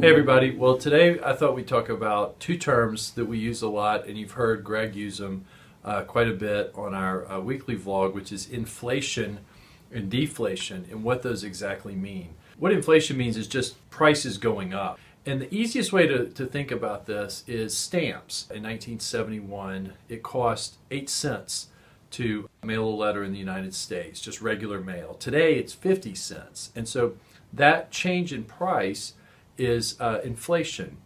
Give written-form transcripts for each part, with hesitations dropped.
Hey everybody, well today I thought we'd talk about two terms that we use a lot, and you've heard Greg use them quite a bit on our weekly vlog, which is inflation and deflation and what those exactly mean. What inflation means is just prices going up. And the easiest way to think about this is stamps. In 1971, it cost 8 cents to mail a letter in the United States, just regular mail. Today it's 50 cents. And so that change in price is inflation.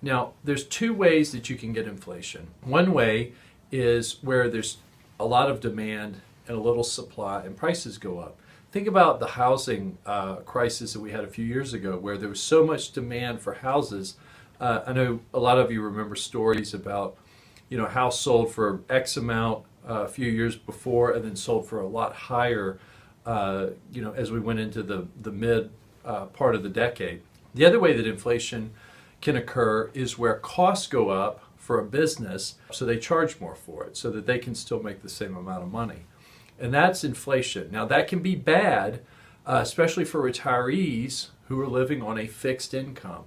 Now, there's two ways that you can get inflation. One way is where there's a lot of demand and a little supply and prices go up. Think about the housing crisis that we had a few years ago, where there was so much demand for houses. I know a lot of you remember stories about, a house sold for X amount a few years before and then sold for a lot higher, as we went into the mid part of the decade. The other way that inflation can occur is where costs go up for a business, so they charge more for it so that they can still make the same amount of money. And that's inflation. Now that can be bad, especially for retirees who are living on a fixed income.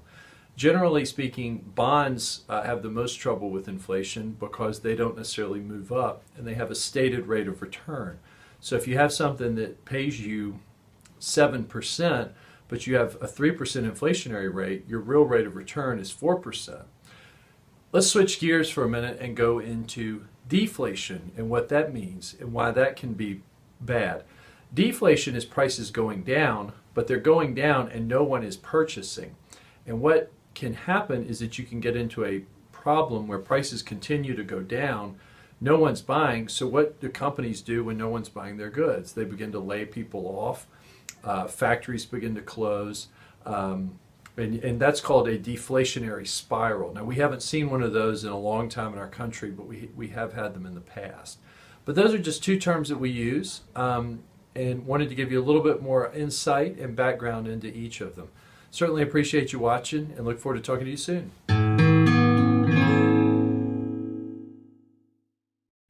Generally speaking, bonds have the most trouble with inflation because they don't necessarily move up and they have a stated rate of return. So if you have something that pays you 7%, but you have a 3% inflationary rate, your real rate of return is 4%. Let's switch gears for a minute and go into deflation and what that means and why that can be bad. Deflation is prices going down, but they're going down and no one is purchasing. And what can happen is that you can get into a problem where prices continue to go down, no one's buying, so what do companies do when no one's buying their goods? They begin to lay people off. Factories begin to close, and that's called a deflationary spiral. Now, we haven't seen one of those in a long time in our country, but we have had them in the past. But those are just two terms that we use, and wanted to give you a little bit more insight and background into each of them. Certainly appreciate you watching and look forward to talking to you soon.